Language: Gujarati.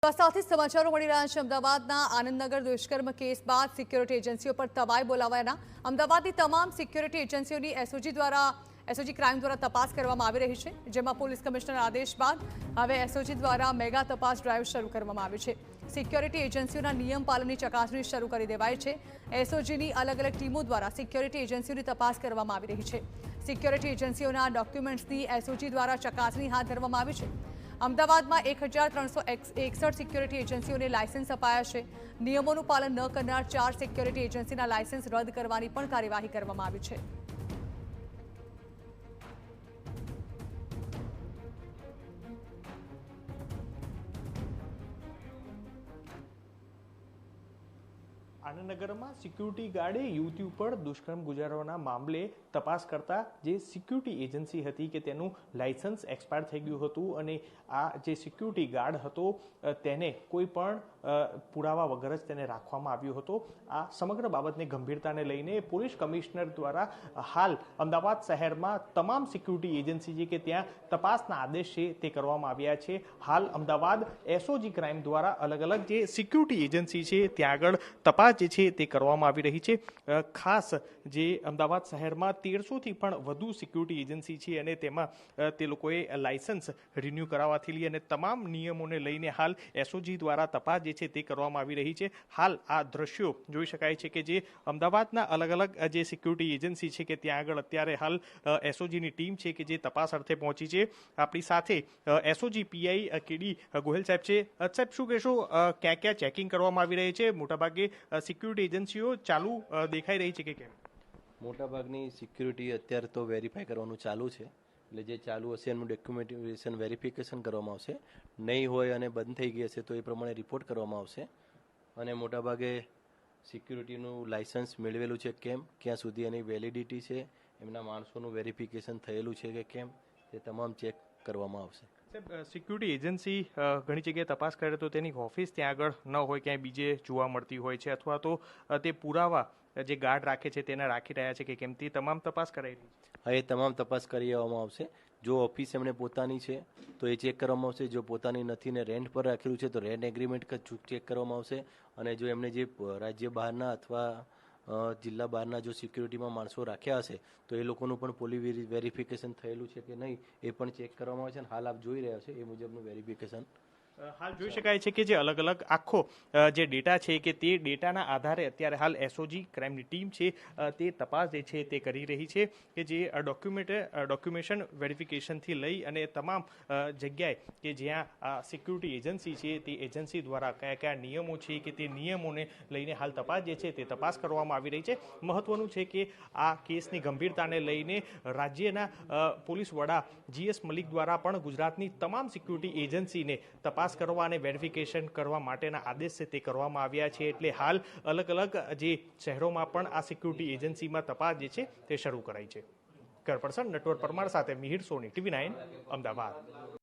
સાથે સમાચારો મળી રહ્યા છે। અમદાવાદના આનંદનગર દુષ્કર્મ કેસ બાદ સિક્યોરિટી એજન્સીઓ પર તવાઈ બોલાવાયાના અમદાવાદની તમામ સિક્યોરિટી એજન્સીઓની એસઓજી ક્રાઇમ દ્વારા તપાસ કરવામાં આવી રહી છે, જેમાં પોલીસ કમિશનર આદેશ બાદ હવે એસઓજી દ્વારા મેગા તપાસ ડ્રાઈવ શરૂ કરવામાં આવી છે। સિક્યોરિટી એજન્સીઓના નિયમ પાલનની ચકાસણી શરૂ કરી દેવાઈ છે। એસઓજીની અલગ અલગ ટીમો દ્વારા સિક્યોરિટી એજન્સીઓની તપાસ કરવામાં આવી રહી છે। સિક્યોરિટી એજન્સીઓના ડોક્યુમેન્ટ્સની એસઓજી દ્વારા ચકાસણી હાથ ધરવામાં આવી છે। અમદાવાદમાં 1361 સિક્યોરિટી એજન્સીઓને લાયસન્સ અપાયા છે। નિયમોનું પાલન ન કરનાર 4 સિક્યોરિટી એજન્સીના લાયસન્સ રદ કરવાની પણ કાર્યવાહી કરવામાં આવી છે। આનંદનગરમાં સિક્યુરિટી ગાર્ડે યુવતી ઉપર દુષ્કર્મ ગુજારવાના મામલે તપાસ કરતા જે સિક્યુરિટી એજન્સી હતી કે તેનું લાયસન્સ એક્સપાયર થઈ ગયું હતું અને આ જે સિક્યુરિટી ગાર્ડ હતો તેને કોઈ પણ પુરાવા વગર જ તેને રાખવામાં આવ્યો હતો। આ સમગ્ર બાબતને ગંભીરતાને લઈને પોલીસ કમિશનર દ્વારા હાલ અમદાવાદ શહેરમાં તમામ સિક્યુરિટી એજન્સી છે કે ત્યાં તપાસના આદેશ છે તે કરવામાં આવ્યા છે। હાલ અમદાવાદ એસઓજી ક્રાઇમ દ્વારા અલગ અલગ જે સિક્યુરિટી એજન્સી છે ત્યાં આગળ તપાસ જે છે તે કરવામાં આવી રહી છે। ખાસ જે અમદાવાદ શહેરમાં 1300થી પણ વધુ સિક્યુરિટી એજન્સી છે અને તેમાં તે લોકોએ લાયસન્સ રિન્યુ કરાવવાથી લઈ અને તમામ નિયમોને લઈને હાલ એસઓજી દ્વારા તપાસ જે છે તે કરવામાં આવી રહી છે। હાલ આ દ્રશ્યો જોઈ શકાય છે કે જે અમદાવાદના અલગ અલગ જે સિક્યુરિટી એજન્સી છે કે ત્યાં આગળ અત્યારે હાલ એસઓજીની ટીમ છે કે જે તપાસ અર્થે પહોંચી છે। આપણી સાથે એસઓજી પીઆઈ કેડી ગોહિલ સાહેબ છે। સાહેબ, શું કહેશો, ક્યાં ક્યાં ચેકિંગ કરવામાં આવી રહી છે? મોટાભાગે સિક્યુરિટી એજન્સીઓ ચાલુ દેખાઈ રહી છે કે કેમ? મોટાભાગની સિક્યુરિટી અત્યારે તો વેરીફાઈ કરવાનું ચાલુ છે, એટલે જે ચાલુ હશે એનું ડોક્યુમેન્ટેશન વેરિફિકેશન કરવામાં આવશે। નહીં હોય અને બંધ થઈ ગઈ હશે તો એ પ્રમાણે રિપોર્ટ કરવામાં આવશે। અને મોટાભાગે સિક્યુરિટીનું લાયસન્સ મેળવેલું છે કેમ, ક્યાં સુધી એની વેલિડિટી છે, એમના માણસોનું વેરિફિકેશન થયેલું છે કે કેમ, તે તમામ ચેક કરવામાં આવશે। સિક્યુરિટી એજન્સી ઘણી જગ્યાએ તપાસ કરે તો તેની ઓફિસ ત્યાં આગળ ન હોય, ક્યાંય બીજે જોવા મળતી હોય છે, અથવા તો તે પુરાવા જે ગાર્ડ રાખે છે તેને રાખી રહ્યા છે કે કેમ, તે તમામ તપાસ કરાઈ રહી છે? હા, એ તમામ તપાસ કરી લેવામાં આવશે। જો ઓફિસ એમણે પોતાની છે તો એ ચેક કરવામાં આવશે, જો પોતાની નથી ને રેન્ટ પર રાખેલું છે તો રેન્ટ એગ્રીમેન્ટ ચેક કરવામાં આવશે। અને જો એમણે જે રાજ્ય બહારના અથવા જિલ્લા બહારના જો સિક્યુરિટીમાં માણસો રાખ્યા હશે તો એ લોકોનું પણ પોલી વેરિફિકેશન થયેલું છે કે નહીં એ પણ ચેક કરવામાં આવે છે। હાલ આપ જોઈ રહ્યા છો એ મુજબનું વેરિફિકેશન હાલ જોઈ શકાય છે કે જે અલગ અલગ આખો જે ડેટા છે કે તે ડેટાના આધારે અત્યારે હાલ એસઓજી ક્રાઇમની ટીમ છે તે તપાસ જે છે તે કરી રહી છે કે જે ડોક્યુમેશન વેરિફિકેશનથી લઈ અને તમામ જગ્યાએ કે જ્યાં સિક્યુરિટી એજન્સી છે તે એજન્સી દ્વારા કયા કયા નિયમો છે કે તે નિયમોને લઈને હાલ તપાસ જે છે તે તપાસ કરવામાં આવી રહી છે। મહત્વનું છે કે આ કેસની ગંભીરતાને લઈને રાજ્યના પોલીસ વડા જીએસ મલિક દ્વારા પણ ગુજરાતની તમામ સિક્યુરિટી એજન્સીને તપાસ કરવા અને વેરિફિકેશન કરવા માટેના આદેશ છે તે કરવામાં આવ્યા છે। એટલે હાલ અલગ અલગ જે શહેરોમાં પણ આ સિક્યુરિટી એજન્સીમાં તપાસ જે છે તે શરૂ કરાઈ છે। કેમેરા પર્સન નટવર પરમાર સાથે મિહિર સોની, TV9 અમદાવાદ।